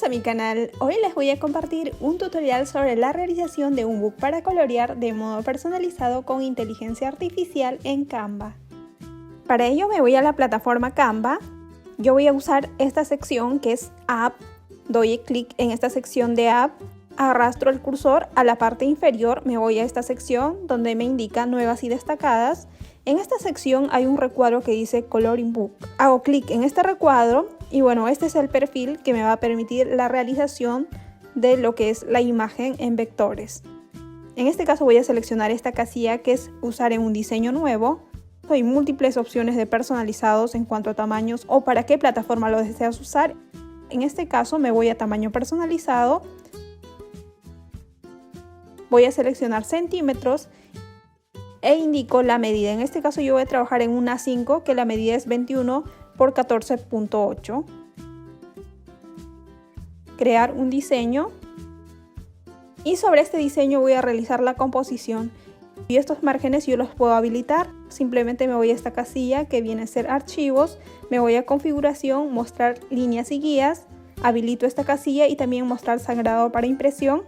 a mi canal. Hoy les voy a compartir un tutorial sobre la realización de un book para colorear de modo personalizado con inteligencia artificial en Canva. Para ello me voy a la plataforma Canva. Yo voy a usar esta sección que es App. Doy clic en esta sección de App, arrastro el cursor a la parte inferior, me voy a esta sección donde me indica nuevas y destacadas. En esta sección hay un recuadro que dice Coloring Book. Hago clic en este recuadro y bueno, este es el perfil que me va a permitir la realización de lo que es la imagen en vectores. En este caso voy a seleccionar esta casilla que es usar en un diseño nuevo. Hay múltiples opciones de personalizados en cuanto a tamaños o para qué plataforma lo deseas usar. En este caso me voy a tamaño personalizado. Voy a seleccionar centímetros e indico la medida. En este caso yo voy a trabajar en una A5 que la medida es 21 por 14.8. Crear un diseño y sobre este diseño voy a realizar la composición. Y estos márgenes yo los puedo habilitar. Simplemente me voy a esta casilla que viene a ser archivos, me voy a configuración, mostrar líneas y guías, habilito esta casilla y también mostrar sangrado para impresión,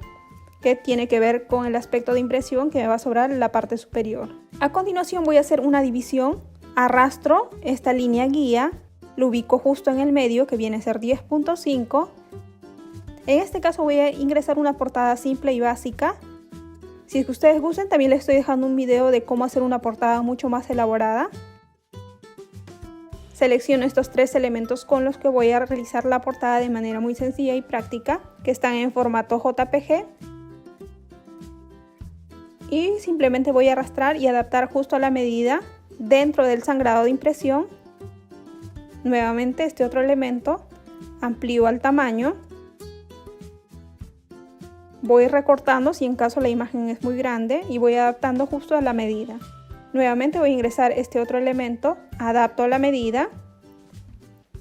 que tiene que ver con el aspecto de impresión que me va a sobrar en la parte superior. A continuación voy a hacer una división, arrastro esta línea guía, lo ubico justo en el medio que viene a ser 10.5. En este caso voy a ingresar una portada simple y básica. Si es que ustedes gustan, también les estoy dejando un video de cómo hacer una portada mucho más elaborada. Selecciono estos tres elementos con los que voy a realizar la portada de manera muy sencilla y práctica, que están en formato JPG. Y simplemente voy a arrastrar y adaptar justo a la medida dentro del sangrado de impresión. Nuevamente este otro elemento, amplío al tamaño. Voy recortando si en caso la imagen es muy grande y voy adaptando justo a la medida. Nuevamente voy a ingresar este otro elemento, adapto a la medida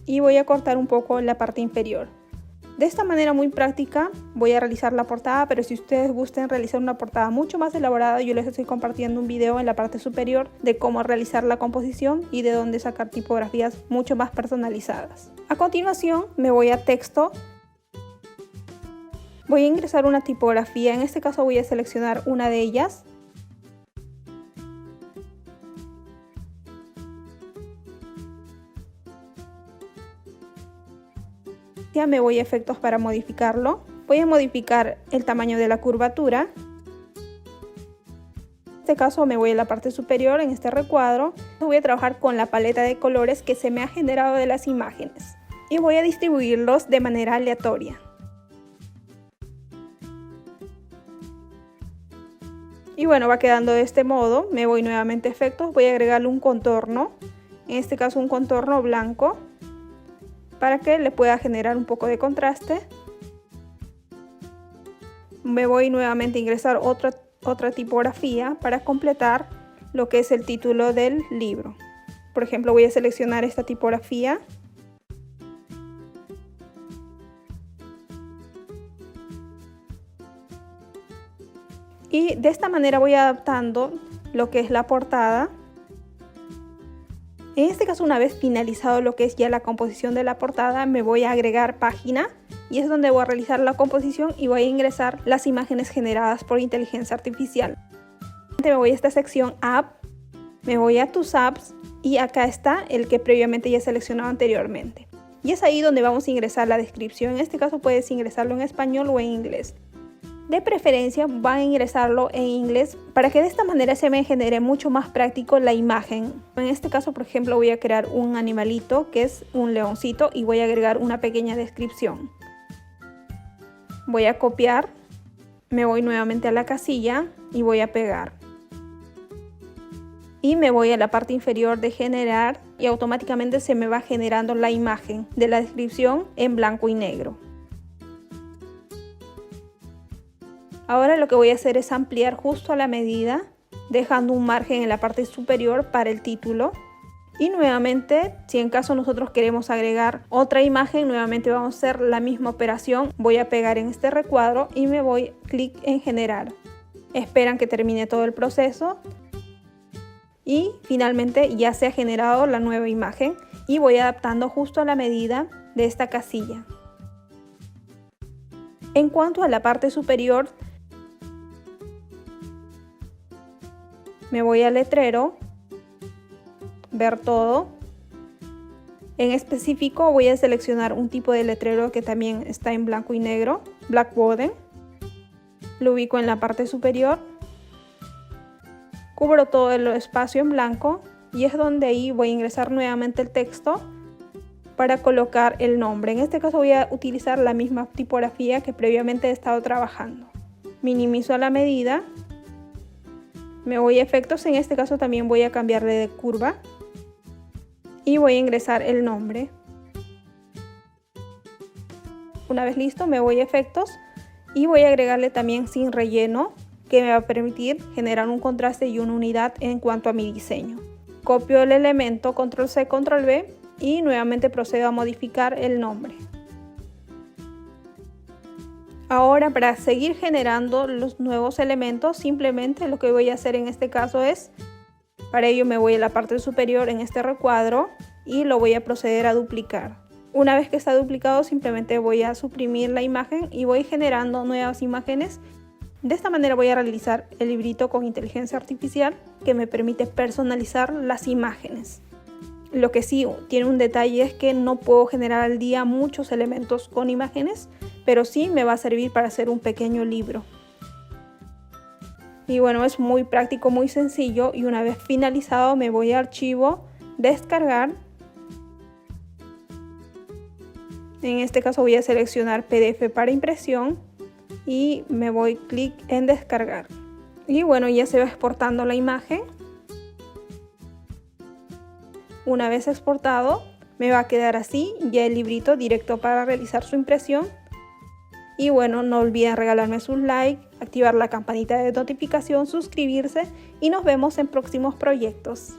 y voy a cortar un poco la parte inferior. De esta manera muy práctica voy a realizar la portada, pero si ustedes gustan realizar una portada mucho más elaborada, yo les estoy compartiendo un video en la parte superior de cómo realizar la composición y de dónde sacar tipografías mucho más personalizadas. A continuación me voy a texto. Voy a ingresar una tipografía, en este caso voy a seleccionar una de ellas. Ya me voy a efectos para modificarlo. Voy a modificar el tamaño de la curvatura. En este caso me voy a la parte superior en este recuadro. Voy a trabajar con la paleta de colores que se me ha generado de las imágenes. Y voy a distribuirlos de manera aleatoria. Y bueno, va quedando de este modo. Me voy nuevamente a efectos, voy a agregarle un contorno, en este caso un contorno blanco, para que le pueda generar un poco de contraste. Me voy nuevamente a ingresar otra tipografía para completar lo que es el título del libro. Por ejemplo, voy a seleccionar esta tipografía. Y de esta manera voy adaptando lo que es la portada. En este caso, una vez finalizado lo que es ya la composición de la portada, me voy a agregar página y es donde voy a realizar la composición y voy a ingresar las imágenes generadas por inteligencia artificial. Me voy a esta sección App, me voy a tus apps y acá está el que previamente ya he seleccionado anteriormente. Y es ahí donde vamos a ingresar la descripción. En este caso puedes ingresarlo en español o en inglés. De preferencia van a ingresarlo en inglés para que de esta manera se me genere mucho más práctico la imagen. En este caso, por ejemplo, voy a crear un animalito que es un leoncito y voy a agregar una pequeña descripción. Voy a copiar, me voy nuevamente a la casilla y voy a pegar. Y me voy a la parte inferior de generar y automáticamente se me va generando la imagen de la descripción en blanco y negro. Ahora lo que voy a hacer es ampliar justo a la medida, dejando un margen en la parte superior para el título. Y nuevamente, si en caso nosotros queremos agregar otra imagen, nuevamente vamos a hacer la misma operación. Voy a pegar en este recuadro y me voy clic en generar. Esperan que termine todo el proceso. Y finalmente ya se ha generado la nueva imagen y voy adaptando justo a la medida de esta casilla. En cuanto a la parte superior, me voy al letrero, ver todo. En específico voy a seleccionar un tipo de letrero que también está en blanco y negro, Black Border. Lo ubico en la parte superior. Cubro todo el espacio en blanco y es donde ahí voy a ingresar nuevamente el texto para colocar el nombre. En este caso voy a utilizar la misma tipografía que previamente he estado trabajando. Minimizo a la medida. Me voy a efectos, en este caso también voy a cambiarle de curva. Y voy a ingresar el nombre. Una vez listo, me voy a efectos y voy a agregarle también sin relleno, que me va a permitir generar un contraste y una unidad en cuanto a mi diseño. Copio el elemento, control C, control V y nuevamente procedo a modificar el nombre. Ahora, para seguir generando los nuevos elementos, simplemente lo que voy a hacer en este caso es, para ello me voy a la parte superior en este recuadro y lo voy a proceder a duplicar. Una vez que está duplicado, simplemente voy a suprimir la imagen y voy generando nuevas imágenes. De esta manera voy a realizar el librito con inteligencia artificial que me permite personalizar las imágenes. Lo que sí tiene un detalle es que no puedo generar al día muchos elementos con imágenes, pero sí me va a servir para hacer un pequeño libro. Y bueno, es muy práctico, muy sencillo, y una vez finalizado me voy a archivo, descargar. En este caso voy a seleccionar PDF para impresión y me voy clic en descargar. Y bueno, ya se va exportando la imagen. Una vez exportado, me va a quedar así ya el librito directo para realizar su impresión. Y bueno, no olviden regalarme sus likes, activar la campanita de notificación, suscribirse y nos vemos en próximos proyectos.